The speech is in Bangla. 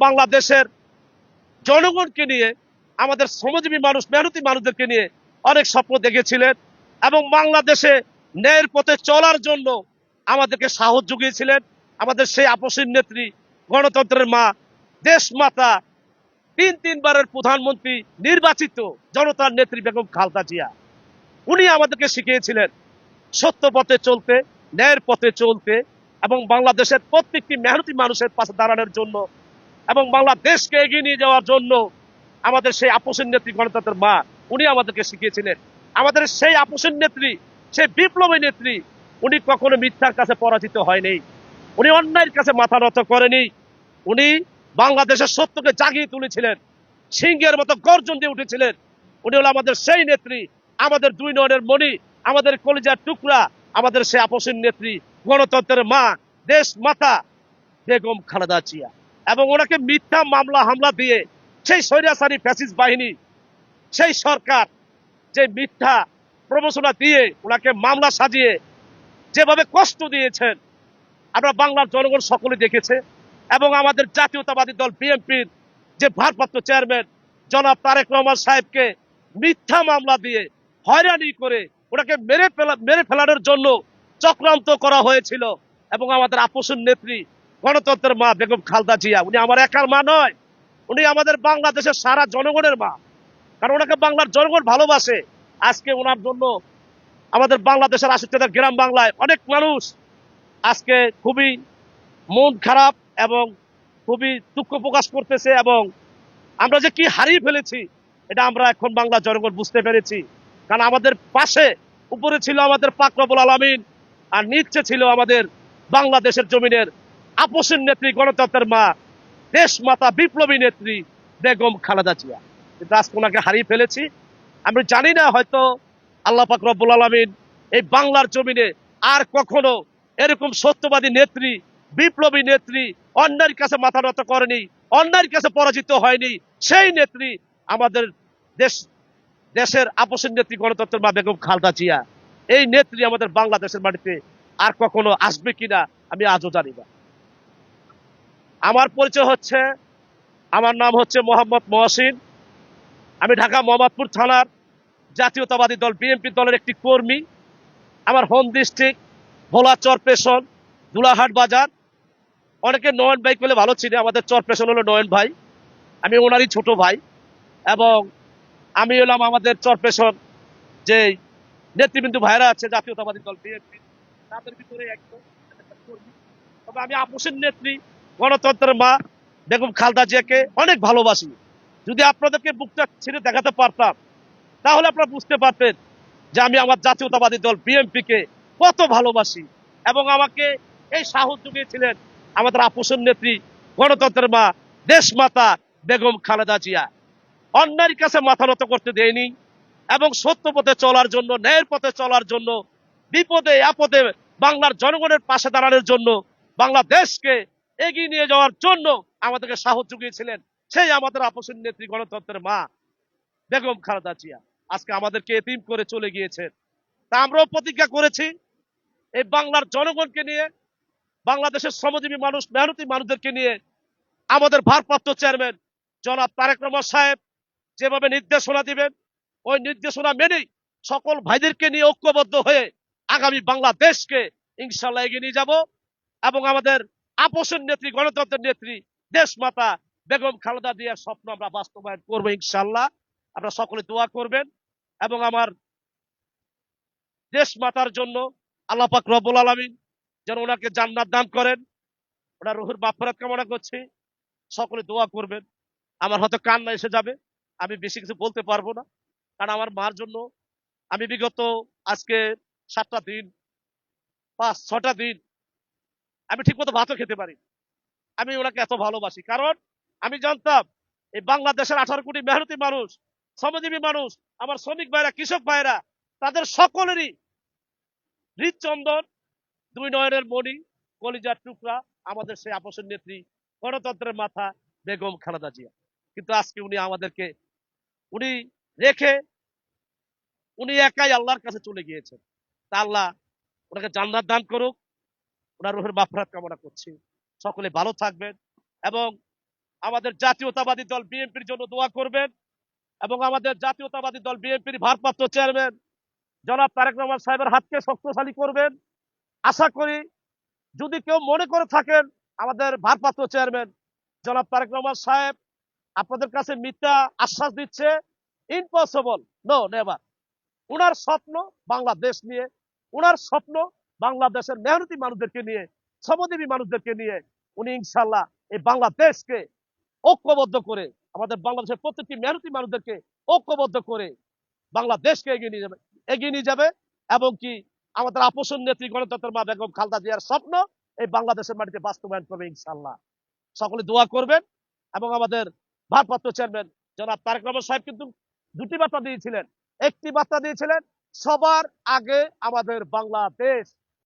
বাংলাদেশের জনগণকে নিয়ে, আমাদের শ্রমজীবী মানুষ, মেহনতি মানুষদেরকে নিয়ে অনেক স্বপ্ন দেখেছিলেন এবং বাংলাদেশে ন্যায়ের পথে চলার জন্য আমাদেরকে সাহস জুগিয়েছিলেন। আমাদের সেই আপসীন নেত্রী, গণতন্ত্রের মা, দেশ মাতা, তিনবারের প্রধানমন্ত্রী, নির্বাচিত জনতার নেত্রী বেগম খালেদা জিয়া, উনি আমাদেরকে শিখিয়েছিলেন সত্য পথে চলতে, ন্যায়ের পথে চলতে এবং বাংলাদেশের প্রত্যেকটি মেহনতি মানুষের পাশে দাঁড়ানোর জন্য এবং বাংলাদেশকে এগিয়ে নিয়ে যাওয়ার জন্য আমাদের সেই আপসীন নেত্রী, গণতন্ত্রের মা, উনি আমাদেরকে শিখিয়েছিলেন। আমাদের সেই আপসীন নেত্রী, সেই বিপ্লবী নেত্রী, উনি কখনো মিথ্যার কাছে পরাজিত হয়নি, উনি অন্যায়ের কাছে মাথা নত করেনি। উনি বাংলাদেশের সত্যকে জাগিয়ে তুলেছিলেন, সিংহের মতো গর্জন দিয়ে উঠেছিলেন। উনি হলো আমাদের সেই নেত্রী, আমাদের দুই নয়নের মণি, আমাদের কলিজার টুকরা, আমাদের সেই আপসীন নেত্রী, গণতন্ত্রের মা, দেশ মাতা বেগম খালেদা জিয়া। এবং ওনাকে মিথ্যা মামলা হামলা দিয়ে সেই স্বৈরাচারী ফ্যাসিস্ট বাহিনী, সেই সরকার যে মিথ্যা প্রবচনা দিয়ে ওনাকে মামলা সাজিয়ে যেভাবে কষ্ট দিয়েছেন, আমরা বাংলার জনগণ সকলে দেখেছে। এবং আমাদের জাতীয়তাবাদী দল বিএনপির যে ভারপ্রাপ্ত চেয়ারম্যান জনাব তারেক রহমান সাহেবকে মিথ্যা মামলা দিয়ে হয়রানি করে ওনাকে মেরে ফেলানোর জন্য চক্রান্ত করা হয়েছিল। এবং আমাদের আপসীন নেত্রী, গণতন্ত্রের মা বেগম খালেদা জিয়া, উনি আমার একার মা নয়, উনি আমাদের বাংলাদেশের সারা জনগণের মা, কারণ ওনাকে বাংলার জনগণ ভালোবাসে। আজকে ওনার জন্য আমাদের বাংলাদেশের 80 গ্রাম বাংলায় অনেক মানুষ আজকে খুবই মন খারাপ এবং খুবই দুঃখ প্রকাশ করতেছে। এবং আমরা যে কি হারিয়ে ফেলেছি এটা আমরা এখন বাংলা জনগণ বুঝতে পেরেছি। কারণ আমাদের পাশে উপরে ছিল আমাদের পাক রব্বুল আলামিন, আর নিচে ছিল আমাদের বাংলাদেশের জমিনের আপসীন নেত্রী, গণতন্ত্রের মা, দেশ মাতা, বিপ্লবী নেত্রী বেগম খালেদা জিয়া। কিন্তু আজকে ওনাকে হারিয়ে ফেলেছি। আমি জানি না, হয়তো আল্লাহ পাক রব্বুল আলামিন এই বাংলার জমিনে আর কখনো এরকম সত্যবাদী নেত্রী, বিপ্লবী নেত্রী, অন্যায়ের কাছে মাথা নত করেনি, অন্যায়ের কাছে পরাজিত হয়নি, সেই নেত্রী আমাদের দেশের আপসীন নেত্রী, গণতন্ত্রের মা বেগম খালেদা জিয়া। এই নেত্রী আমাদের বাংলাদেশের মাটিতে আর কখনো আসবে কিনা আমি আজও জানি না। আমার পরিচয় হচ্ছে, আমার নাম হচ্ছে মোহাম্মদ মহসিন। আমি ঢাকা মোহাম্মদপুর থানার জাতীয়তাবাদী দল বিএনপি দলের একটি কর্মী। আমার হোম ডিস্ট্রিক্ট ভোলা চরপেশন, দুলাহাট বাজার। অনেকে নয়ন ভাই করলে ভালো চিনে, আমাদের চরপেশন হলো নয়ন ভাই, আমি ওনারই ছোট ভাই। এবং আমি হলাম আমাদের চরপেশন যে নেতৃবৃন্দ ভাইরা আছে জাতীয়তাবাদী দল বিএনপি, তাদের ভিতরে একজন কর্মী। তবে আমি আপসীন নেত্রী, গণতন্ত্রের মা বেগম খালেদা জিয়াকে অনেক ভালোবাসি। যদি আপনাদেরকে বুকটা ছিঁড়ে দেখাতে পারতাম তাহলে আপনারা বুঝতে পারতেন যে আমি আমার জাতীয়তাবাদী দল বিএনপিকে কত ভালোবাসি। এবং আমাকে এই সাহস জুগিয়েছিলেন আমাদের আপসীন নেত্রী, গণতন্ত্রের মা, দেশ মাতা বেগম খালেদা জিয়া। অন্যায়ের কাছে মাথা নত করতে দেয়নি এবং সত্য পথে চলার জন্য, ন্যায়ের পথে চলার জন্য, বিপদে আপদে বাংলার জনগণের পাশে দাঁড়ানোর জন্য, বাংলাদেশকে এগিয়ে নিয়ে যাওয়ার জন্য আমাদেরকে সাহস জুগিয়েছিলেন সেই আমাদের আপসীন নেত্রী, গণতন্ত্রের মা বেগম খালেদা জিয়া। আজকে আমাদেরকে এতিম করে চলে গিয়েছেন। তা আমরাও প্রতিজ্ঞা করেছি এই বাংলার জনগণকে নিয়ে, বাংলাদেশের শ্রমজীবী মানুষ, মেহনতি মানুষদেরকে নিয়ে আমাদের ভারপ্রাপ্ত চেয়ারম্যান জনাব তারেক রহমান সাহেব যেভাবে নির্দেশনা দিবেন, ওই নির্দেশনা মেনেই সকল ভাইদেরকে নিয়ে ঐক্যবদ্ধ হয়ে আগামী বাংলাদেশকে ইনশাল্লাহ এগিয়ে নিয়ে যাব। এবং আমাদের আপসীন নেত্রী, গণতন্ত্রের নেত্রী, দেশ মাতা বেগম খালেদা জিয়ার স্বপ্ন আমরা বাস্তবায়ন করবো ইনশাল্লাহ। আপনারা সকলে দোয়া করবেন এবং আমার দেশ মাতার জন্য আল্লাহ পাক রব্বুল আলামিন যেন ওনাকে জান্নাত দান করেন, ওনার রুহের মাগফিরাত কামনা করছি। সকলে দোয়া করবেন। আমার হয়তো কান্না এসে যাবে, আমি বেশি কিছু বলতে পারবো না, কারণ আমার মার জন্য আমি বিগত আজকে 7টা দিন, 5-6টা দিন আমি ঠিক মতো ভাতও খেতে পারি। আমি ওনাকে এত ভালোবাসি, কারণ আমি জানতাম এই বাংলাদেশের 18 কোটি মেহনতি মানুষ, শ্রমজীবী মানুষ, আমার শ্রমিক ভাইরা, কৃষক ভাইরা, তাদের সকলেরই হৃদচন্দন, দুই নয়নের মণি, কলিজার টুকরা আমাদের সেই আপসীন নেত্রী, গণতন্ত্রের মাথা বেগম খালেদা জিয়া। কিন্তু আজকে উনি আমাদেরকে উনি রেখে উনি একাই আল্লাহর কাছে চলে গিয়েছেন। তা আল্লাহ ওনাকে জান্নাত দান করুক, ওনার রুহের মাগফিরাত কামনা করছি। সকলে ভালো থাকবেন এবং আমাদের জাতীয়তাবাদী দল বিএনপির জন্য দোয়া করবেন এবং আমাদের জাতীয়তাবাদী দল বিএনপির ভারপ্রাপ্ত চেয়ারম্যান জনাব তারেক রহমান সাহেবের হাতকে শক্তিশালী করবেন। আশা করি যদি কেউ মনে করে থাকেন আমাদের ভারপ্রাপ্ত চেয়ারম্যান জনাব তারেক রহমান সাহেব আপনাদের কাছে মিথ্যা আশ্বাস দিচ্ছে, ইম্পসিবল, নো নেভার। উনার স্বপ্ন বাংলাদেশ নিয়ে, উনার স্বপ্ন বাংলাদেশের মেহনতি মানুষদেরকে নিয়ে, শ্রমজীবী মানুষদেরকে নিয়ে। উনি ইনশাল্লাহ এই বাংলাদেশকে ঐক্যবদ্ধ করে, আমাদের বাংলাদেশের প্রত্যেকটি মেহনতি মানুষদেরকে ঐক্যবদ্ধ করে বাংলাদেশকে এগিয়ে নিয়ে যাবে এবং কি আমাদের আপোষণ নেত্রী গণতন্ত্রের মা বেগম খালেদা জিয়ার স্বপ্ন এই বাংলাদেশের মাটিতে বাস্তবায়ন করবে ইনশাল্লাহ। সকলে দোয়া করবেন এবং আমাদের ভারপ্রাপ্ত চেয়ারম্যান জনাব তারেক রহমান সাহেব কিন্তু দুটি বার্তা দিয়েছিলেন। একটি বার্তা দিয়েছিলেন সবার আগে আমাদের বাংলাদেশ,